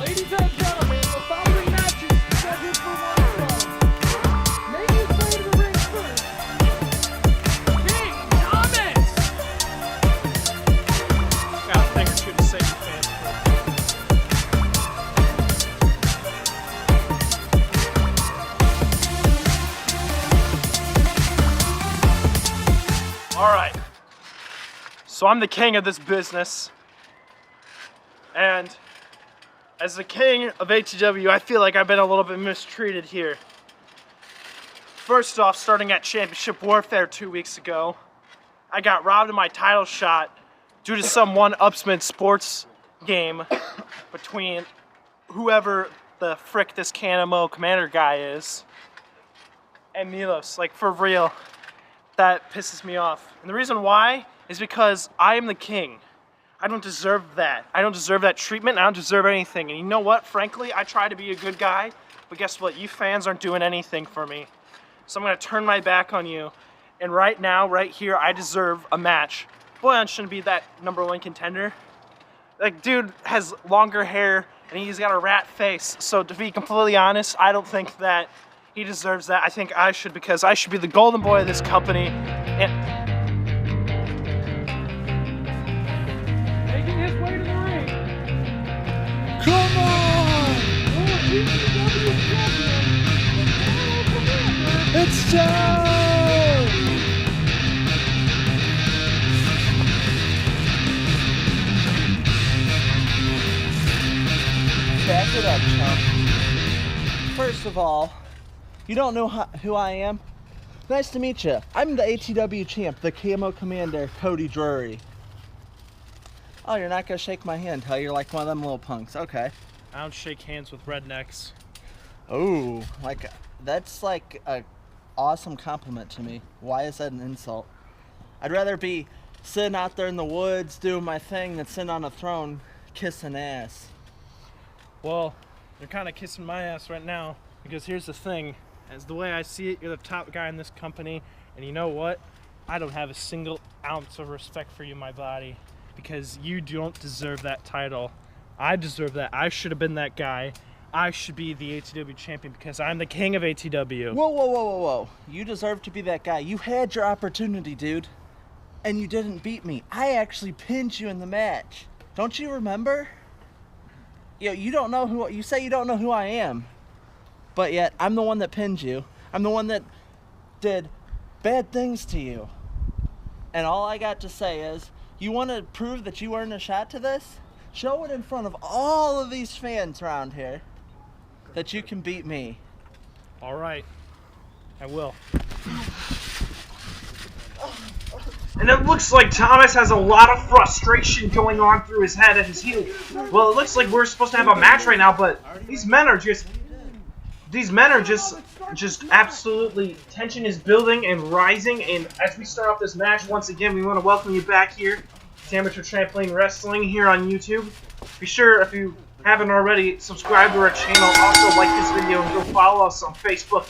Ladies and gentlemen, the following match is scheduled for one fall. Make his way to the ring first. King Thomas! Got a thing or two to say to fans. Alright. So I'm the king of this business. And as the king of ATW, I feel like I've been a little bit mistreated here. First off, starting at Championship Warfare 2 weeks ago, I got robbed of my title shot due to some one-upsman sports game between whoever the frick this Cannamo Commander guy is and Milos. Like, for real, that pisses me off. And the reason why is because I am the king. I don't deserve that. I don't deserve that treatment. I don't deserve anything. And you know what? Frankly, I try to be a good guy, but guess what? You fans aren't doing anything for me. So I'm gonna turn my back on you. And right now, right here, I deserve a match. Boyan shouldn't be that #1 contender. Like, dude has longer hair and he's got a rat face. So to be completely honest, I don't think that he deserves that. I think I should, because I should be the golden boy of this company. And Making his way to the ring. Come on! ECW champion, the Commander. It's time! Back it up, chump. First of all, you don't know who I am? Nice to meet you. I'm the ATW champ, the Camo Commander, Cody Drury. Oh, you're not gonna shake my hand, huh? You're like one of them little punks. Okay. I don't shake hands with rednecks. Oh, like that's like a awesome compliment to me. Why is that an insult? I'd rather be sitting out there in the woods doing my thing than sitting on a throne kissing ass. Well, you're kind of kissing my ass right now, because here's the thing. As the way I see it, you're the top guy in this company, and you know what? I don't have a single ounce of respect for you, my body, because you don't deserve that title. I deserve that. I should have been that guy. I should be the ATW champion because I'm the king of ATW. Whoa, whoa, whoa, whoa, whoa. You deserve to be that guy. You had your opportunity, dude. And you didn't beat me. I actually pinned you in the match. Don't you remember? You don't know who, you say you don't know who I am. But yet, I'm the one that pinned you. I'm the one that did bad things to you. And all I got to say is, you want to prove that you earned a shot to this? Show it in front of all of these fans around here that you can beat me. All right, I will. And it looks like Thomas has a lot of frustration going on through his head at his heel. Well, it looks like we're supposed to have a match right now, but these men are just absolutely, tension is building and rising. And as we start off this match, once again, we want to welcome you back here to Amateur Trampoline Wrestling here on YouTube. Be sure, if you haven't already, subscribe to our channel. Also, like this video and go follow us on Facebook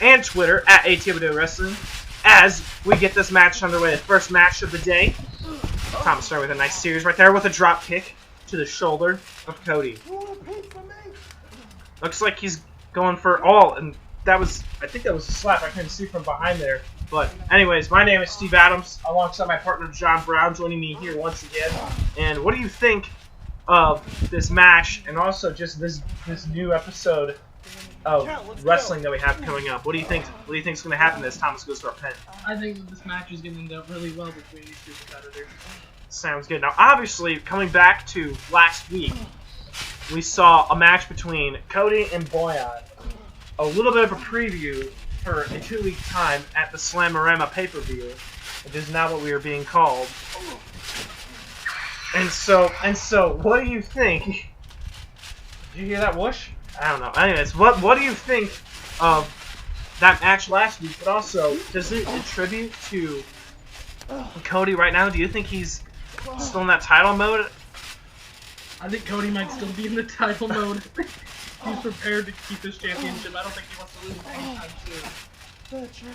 and Twitter at Atw Wrestling as we get this match underway. The first match of the day. Thomas started with a nice series right there with a drop kick to the shoulder of Cody. Looks like he's going for all, and that was, I think that was a slap. I couldn't see from behind there. But anyways, my name is Steve Adams, alongside my partner John Brown, joining me here once again. And what do you think of this match, and also just this new episode of wrestling that we have coming up? What do you think? What do you think is going to happen as Thomas goes to our pen? I think that this match is going to end up really well between these two competitors. Sounds good. Now, obviously, coming back to last week, we saw a match between Cody and Boyan. A little bit of a preview for a 2-week time at the Slamorama pay-per-view. It is not what we are being called. And so, what do you think? Did you hear that whoosh? I don't know. Anyways, what do you think of that match last week? But also, does it attribute to Cody right now? Do you think he's still in that title mode? I think Cody might still be in the title mode. He's prepared to keep his championship. I don't think he wants to lose anytime soon. That's right.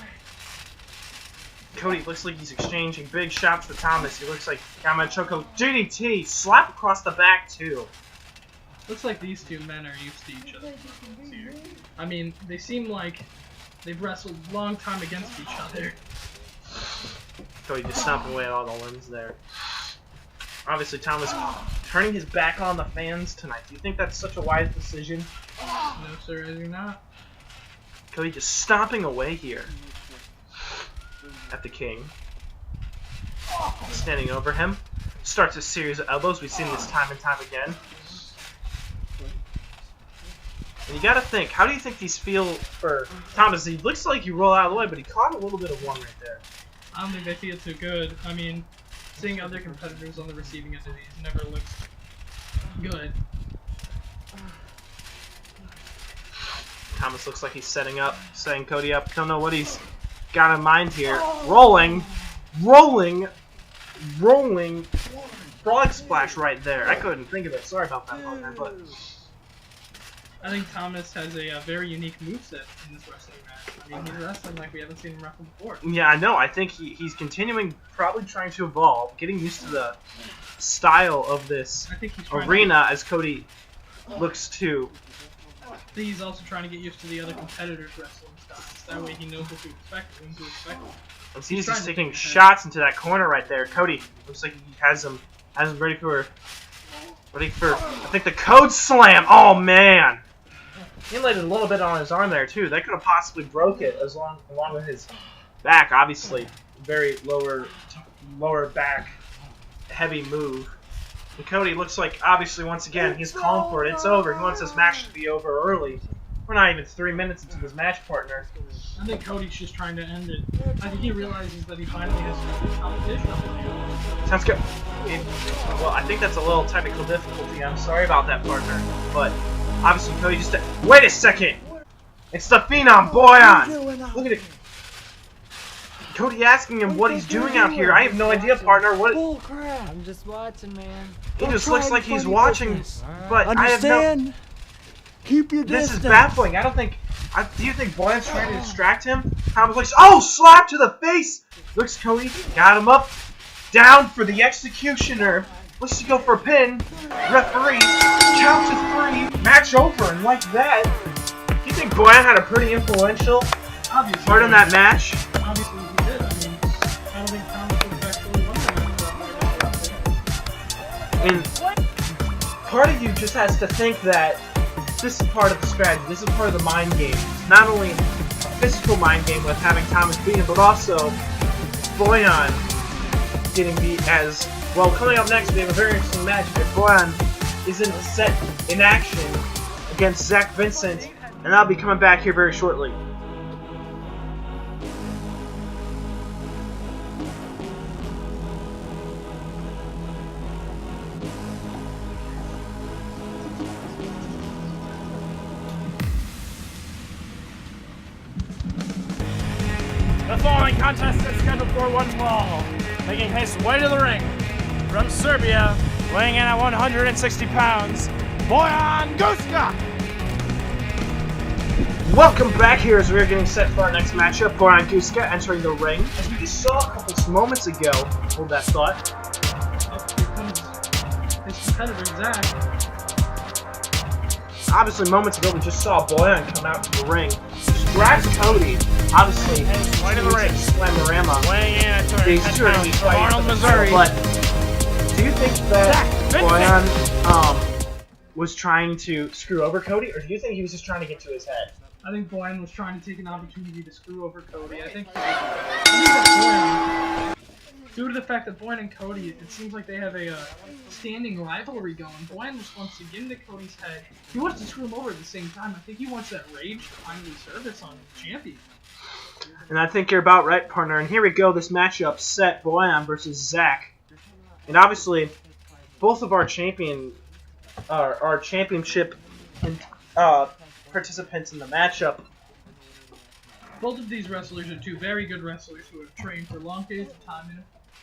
Cody looks like he's exchanging big shots with Thomas. He looks like Yamachoco DDT slap across the back too. Looks like these two men are used to each other. I mean, they seem like they've wrestled a long time against each other. Cody just stomping away at all the limbs there. Obviously, Thomas turning his back on the fans tonight. Do you think that's such a wise decision? No, sir, I do not. Cody just stomping away here at the King. Standing over him. Starts a series of elbows. We've seen this time and time again. And you gotta think, how do you think these feel for Thomas? He looks like he rolled out of the way, but he caught a little bit of one right there. I don't think they feel too good. I mean, seeing other competitors on the receiving end of these never looks good. Thomas looks like he's setting Cody up. Don't know what he's got in mind here. Rolling. Frog splash right there. I couldn't think of it. Sorry about that, partner, but I think Thomas has a very unique moveset in this wrestling match. I mean, he's wrestling like we haven't seen him wrestle before. yeah, I know. I think he's continuing, probably trying to evolve, getting used to the style of this I think he's trying arena as Cody looks to. I think he's also trying to get used to the other competitors' wrestling styles. That way he knows what to expect, when to expect. As he's trying just to taking think ahead. shots into that corner right there. Cody looks like he has him ready for I think the code slam. Oh man. He landed a little bit on his arm there too. That could have possibly broke it along with his back. Obviously, very lower back heavy move. And Cody looks like obviously once again he's calling for it. It's over. He wants this match to be over early. We're not even 3 minutes into this match, partner. I think Cody's just trying to end it. I think he realizes that he finally has some competition up there. Sounds good. Well, I think that's a little technical difficulty. I'm sorry about that, partner. But obviously, Cody just. Wait a second! It's the Phenom Boyan! Look at it. Cody asking him what he's doing out here. I have no idea, partner. What? Bull crap! I'm just watching, man. He just looks like he's watching, but Understand? I have no. Keep your This distance. is baffling. I don't think. Do you think Boyan's trying to distract him? Thomas looks. Oh, slap to the face! Looks Cody. Got him up. Down for the executioner. Looks to go for a pin. Referee. Count to 3. Match over. And like that. Do you think Boyan had a pretty influential Obviously, part in that match? Obviously he did. I mean, I don't think Thomas would have actually won that match. And part of you just has to think that this is part of the strategy. This is part of the mind game. Not only a physical mind game with having Thomas beaten, but also Boyan getting beat as well. Coming up next, we have a very interesting match. If Boyan isn't set in action against Zach Vincent, and I'll be coming back here very shortly. The following contest is scheduled for one fall. Making his way to the ring from Serbia, weighing in at 160 pounds, Boyan Guska! Welcome back here as we're getting set for our next matchup. Boyan Guska entering the ring. As we just saw a couple moments ago, hold that thought. Here comes his competitor, Zach. Obviously, moments ago, we just saw Boyan come out to the ring. Just grabs Cody. Obviously, Right in the ring. Slamorama. Weighing in at These 210 two are going to be pounds, fighting Arnold, for the Missouri. title, but do you think that Zach Boyan was trying to screw over Cody, or do you think he was just trying to get to his head? I think Boyan was trying to take an opportunity to screw over Cody. I think that Boyan, due to the fact that Boyan and Cody, it seems like they have a standing rivalry going. Boyan just wants to get into Cody's head. He wants to screw him over at the same time. I think he wants that rage to finally surface on the champion. And I think you're about right, partner. And here we go, this matchup set, Boyan versus Zach. And obviously, both of our championship participants in the matchup. Both of these wrestlers are two very good wrestlers who have trained for long periods of time. And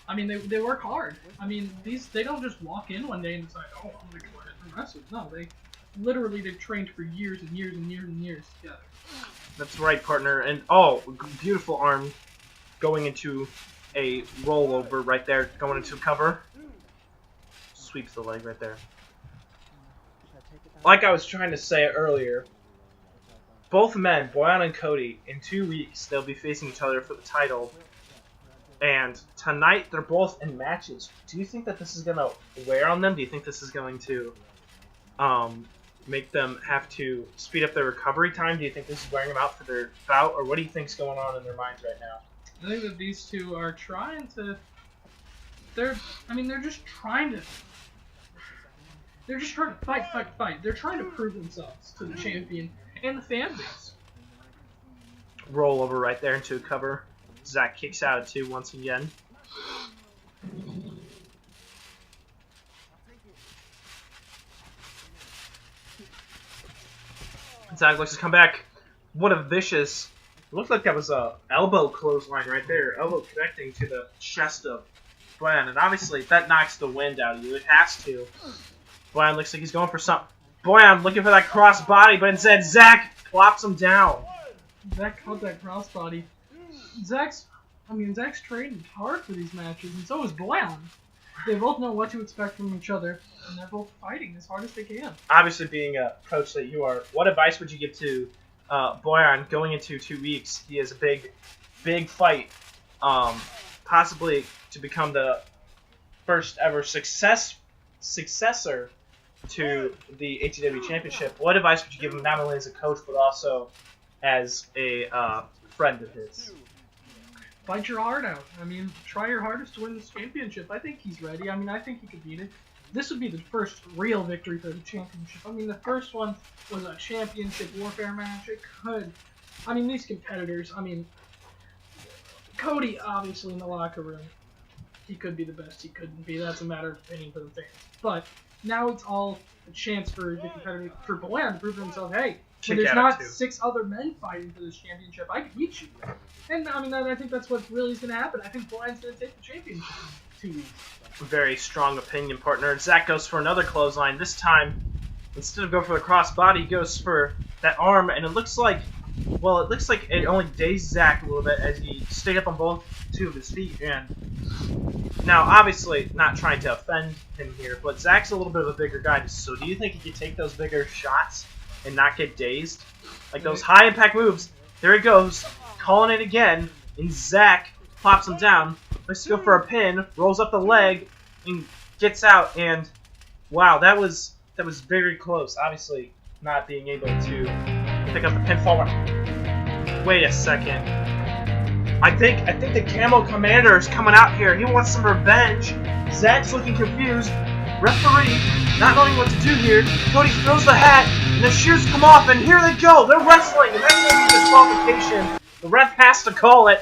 I mean, they work hard. I mean, they don't just walk in one day and decide, oh, I'm going to go ahead and wrestle. No, they've trained for years and years and years and years together. That's right, partner. And oh, beautiful arm going into a rollover right there, going into cover. Sweeps the leg right there. like I was trying to say earlier, both men, Boyan and Cody, in 2 weeks, they'll be facing each other for the title. And tonight, they're both in matches. Do you think that this is going to wear on them? Do you think this is going to make them have to speed up their recovery time? Do you think this is wearing them out for their bout? Or what do you think's going on in their minds right now? I think that these two are trying to... They're just trying to fight. They're trying to prove themselves to the champion and the fan base. Roll over right there into a cover. Zach kicks out at 2 once again. Zach looks to come back. What a vicious... It looked like that was a elbow clothesline right there. Elbow connecting to the chest of Boyan. And obviously, that knocks the wind out of you. It has to. Boyan looks like he's going for something. Boyan looking for that cross body, but instead Zach plops him down. Zach caught that crossbody. Zach's trained hard for these matches, and so is Boyan. They both know what to expect from each other, and they're both fighting as hard as they can. Obviously, being a coach that you are, what advice would you give to Boyan going into 2 weeks? He has a big fight, possibly to become the first ever successor to the ATW Championship. What advice would you give him, not only as a coach, but also as a friend of his? Fight your heart out. Try your hardest to win this championship. I think he's ready. I think he could beat it. This would be the first real victory for the championship. The first one was a championship warfare match. It could. These competitors, Cody, obviously, in the locker room, he could be the best. He couldn't be. That's a matter of opinion for the fans. But now it's all a chance for the competitor, for Boyan to prove to himself, hey, when there's not 6 other men fighting for this championship, I can beat you. And I think that's what really is going to happen. I think Boyan's going to take the championship in 2 weeks. Very strong opinion, partner. Zach goes for another clothesline. This time, instead of going for the crossbody, he goes for that arm, and it looks like it only dazed Zach a little bit as he stayed up on two of his feet. And now, obviously, not trying to offend him here, but Zach's a little bit of a bigger guy. So do you think he could take those bigger shots and not get dazed? Like those high-impact moves. There he goes, calling it again, and Zach plops him down. Let's go for a pin, rolls up the leg, and gets out. And wow, that was very close. Obviously, not being able to pick up the pinfall. Wait a second. I think the Camo Commander is coming out here. He wants some revenge. Zach's looking confused. Referee not knowing what to do here. Cody throws the hat, and the shears come off, and here they go. They're wrestling, and that's going to be disqualification. The ref has to call it,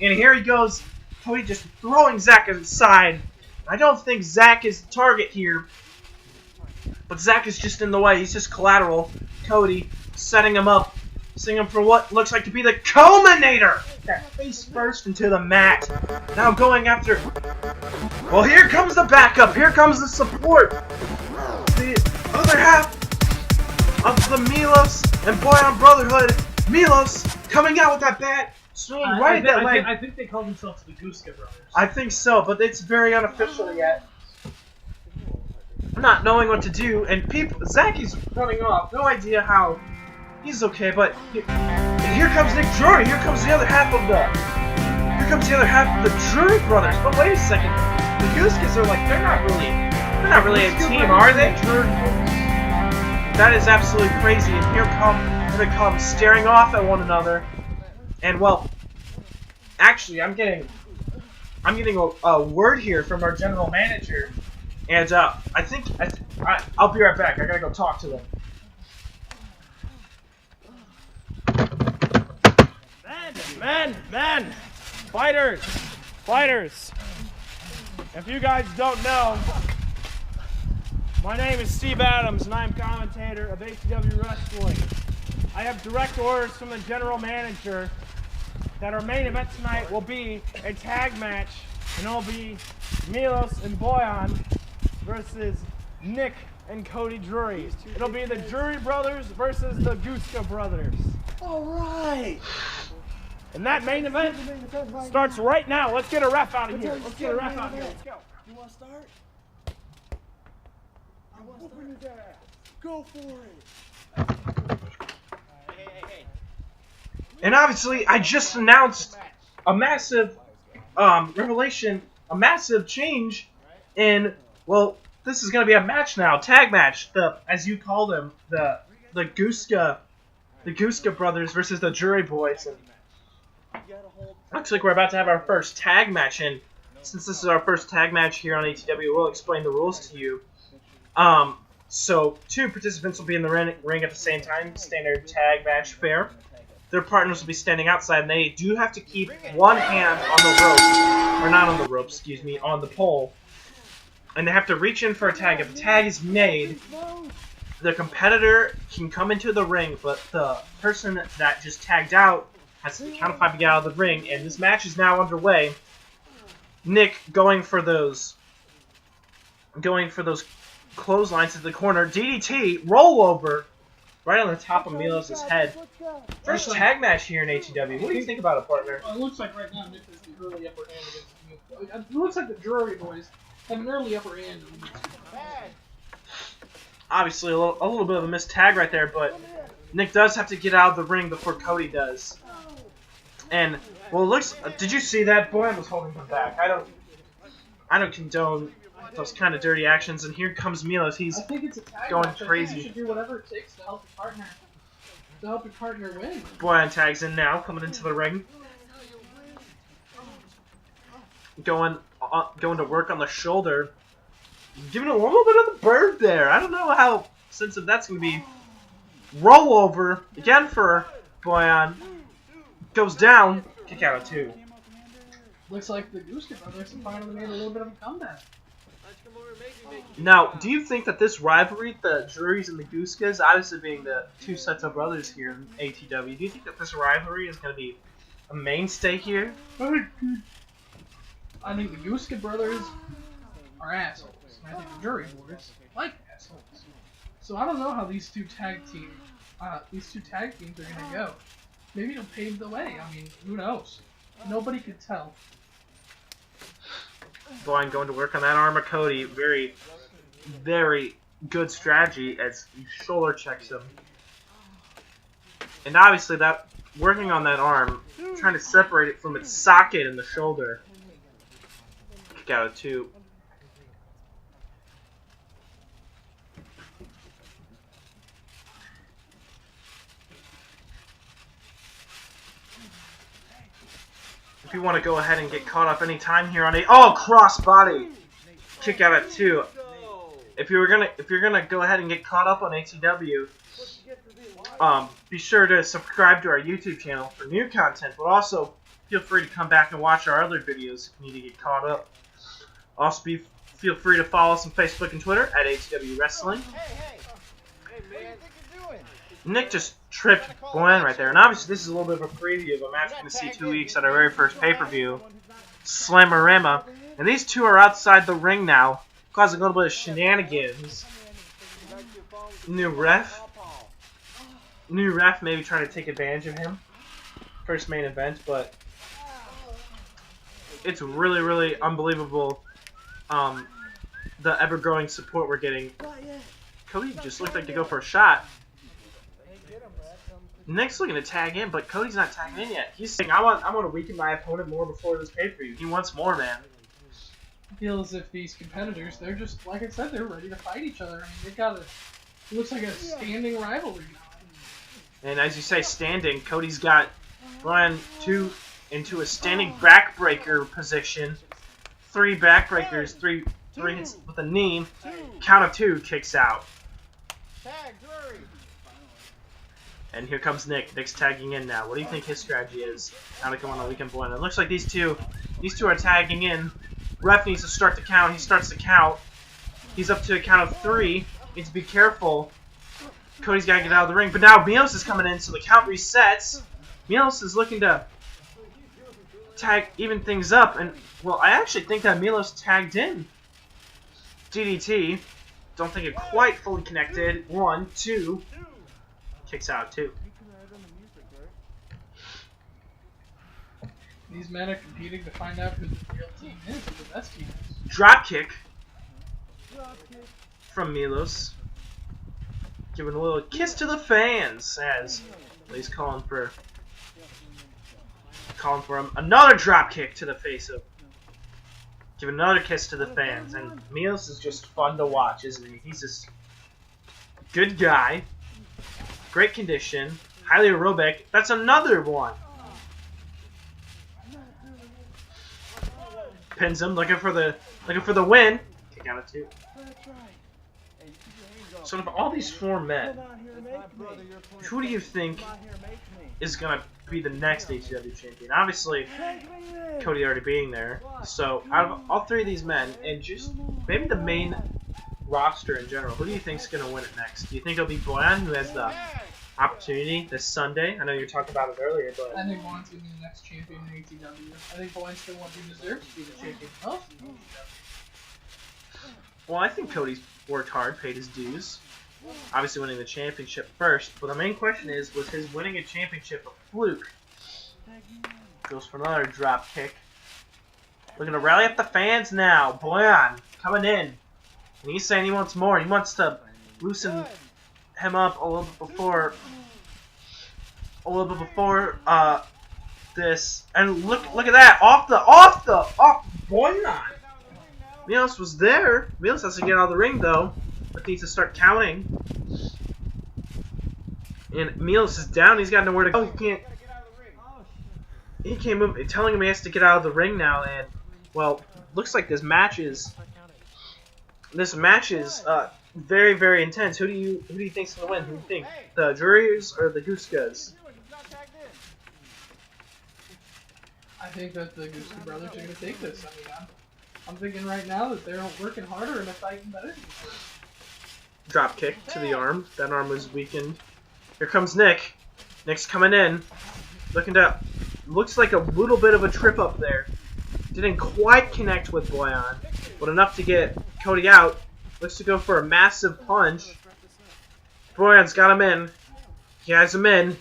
and here he goes. Cody just throwing Zach aside. I don't think Zach is the target here, but Zach is just in the way. He's just collateral. Cody setting him up, setting him for what looks like to be the culminator. That face first into the mat. Now going after. Well, here comes the backup. Here comes the support. The other half of the Milos and Boyan Brotherhood. Milos coming out with that bat. Swinging right at that leg. I think they call themselves the Guska Brothers. I think so, but it's very unofficial yet. Not knowing what to do, and Zach is running off. No idea how. He's okay, but here comes Nick Drury. Here comes the other half of the Drury brothers. But wait a second, the Guskas are like they're not really a team, are they? That is absolutely crazy. And here they come staring off at one another. And well, actually, I'm getting a word here from our general manager, and I'll be right back. I gotta go talk to them. Men, fighters. If you guys don't know, my name is Steve Adams, and I'm commentator of ATW Wrestling. I have direct orders from the general manager that our main event tonight will be a tag match, and it'll be Milos and Boyan versus Nick and Cody Drury. It'll be the Drury brothers versus the Guska brothers. All right. And that main event starts right now. Let's get a ref out of here. Let's get a ref out of here. Let's go. You want to start? Go for it. And obviously, I just announced a massive revelation, a massive change in, well, this is going to be a match now, tag match, as you call them, the Gooska brothers versus the Jury Boys. And looks like we're about to have our first tag match, and since this is our first tag match here on ATW, we'll explain the rules to you. So 2 participants will be in the ring at the same time, standard tag match fair. Their partners will be standing outside, and they do have to keep one hand on the rope, or not on the rope, excuse me, on the pole. And they have to reach in for a tag. If a tag is made, the competitor can come into the ring, but the person that just tagged out has to count of 5 to get out of the ring, and this match is now underway. Nick going for those clotheslines to the corner. DDT, rollover, right on the top of Milos' head. First tag match here in ATW. What do you think about it, partner? Well, it looks like right now Nick has the early upper hand against me. It looks like the Drury Boys have an early upper hand. Obviously, a little bit of a missed tag right there, but Nick does have to get out of the ring before Cody does. And, well, it looks... did you see that? Boy, I was holding him back. I don't condone those kind of dirty actions, and here comes Milos. He's I think it's a tag going match. crazy. I think you should do whatever it takes to help your partner win. Boyan tags in now, coming into the ring. Going to work on the shoulder. Giving a little bit of the bird there. I don't know how sensitive that's going to be. Rollover, again for Boyan. Goes down. Kick out of 2. Looks like the Gooska brothers have finally made a little bit of a comeback. Now, do you think that this rivalry, the Juries and the Gooskas, obviously being the 2 sets of brothers here in ATW, do you think that this rivalry is going to be a mainstay here? I think the Gooska brothers are assholes. And I think the Jury Boys like assholes. So I don't know how these two tag teams are gonna go. Maybe it'll pave the way. I mean, who knows? Nobody could tell. Going to work on that arm of Cody. Very, very good strategy as he shoulder checks him. And obviously that working on that arm, trying to separate it from its socket in the shoulder. Kick out of 2. If you want to go ahead and get caught up any time here on cross body kick out at 2. If you're gonna go ahead and get caught up on ATW, be sure to subscribe to our YouTube channel for new content, but also feel free to come back and watch our other videos if you need to get caught up. Also feel free to follow us on Facebook and Twitter at ATW Wrestling. Hey, man, what do you think you're doing? Nick just tripped Glenn right there. And obviously this is a little bit of a preview of a match we're going to see 2 weeks at our very first pay-per-view, Slamorama. And these 2 are outside the ring now, causing a little bit of shenanigans. New ref maybe trying to take advantage of him. First main event, but it's really, really unbelievable the ever-growing support we're getting. Cody just looked like to go for a shot. Nick's looking to tag in, but Cody's not tagging in yet. He's saying, I want to weaken my opponent more before this pay-per-view. He wants more, man. I feel as if these competitors, they're just, like I said, they're ready to fight each other. I mean, they've got it looks like a standing rivalry now. And as you say, standing, Cody's got Brian into a standing backbreaker position. 3 backbreakers, 3 hits with a knee. Count of 2 kicks out. And here comes Nick. Nick's tagging in now. What do you think his strategy is? How to come on a weekend point? It looks like these two are tagging in. Ref needs to start the count. He starts the count. He's up to a count of 3. Needs to be careful. Cody's got to get out of the ring. But now Milos is coming in, so the count resets. Milos is looking to even things up. And, well, I actually think that Milos tagged in DDT. Don't think it quite fully connected. 1, 2. Kicks out 2. These men are competing to find out who the real team is, who the best team is. Drop kick from Milos. giving a little kiss to the fans as he's calling for another drop kick to the face of. Giving another kiss to the fans, and Milos is just fun to watch, isn't he? He's just good guy, great condition, highly aerobic. That's another one. Pins him, looking for the win. Kick out of 2. So of all these 4 men, who do you think is gonna be the next ATW champion? Obviously, Cody already being there. So out of all 3 of these men, and just maybe the main roster in general, who do you think is gonna win it next? Do you think it'll be Boyan, who has the opportunity this Sunday? I know you were talking about it earlier, but I think Boyan's gonna be the next champion in ATW. I think Boyan's the one who deserves to be the champion of ATW. well, I think Cody's worked hard, paid his dues. Obviously winning the championship first, but the main question is, was his winning a championship a fluke? Goes for another drop kick. Looking to rally up the fans now. Boyan coming in. And he's saying he wants more. He wants to loosen him up a little bit before this. And look at that. Off Boyan. Milos was there. Milos has to get out of the ring though. But needs to start counting. And Milos is down. He's got nowhere to go. He can't move. Telling him he has to get out of the ring now. And well, looks like this match is very, very intense. Who do you think's gonna win? Who do you think? The Jurors or the Guskas? I think that the Guska brothers are gonna take this. I mean, I'm thinking right now that they're working harder and they're fighting better. Drop kick to the arm. That arm was weakened. Here comes Nick. Nick's coming in. Looks like a little bit of a trip up there. Didn't quite connect with Boyan, but enough to get Cody out. Looks to go for a massive punch. Boyan's got him in. He has him in.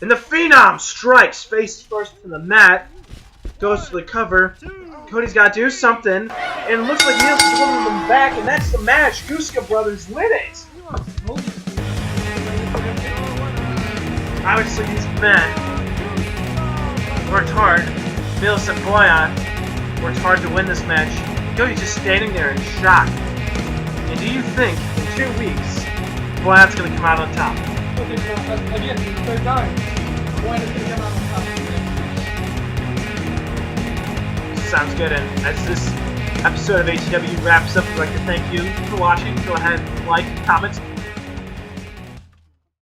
And the Phenom strikes face first to the mat. Goes to the cover. Cody's got to do something. And it looks like Milos is holding them back, and that's the match. Guska brothers win it. Obviously, these men worked hard. Milos and Boyan worked hard to win this match. Cody's just standing there in shock. And do you think in 2 weeks Boyan's going to come out on top? Again, third time. Boyan is going to come out on top. Sounds good, and as this episode of ATW wraps up, I'd like to thank you for watching. Go ahead, like, comment,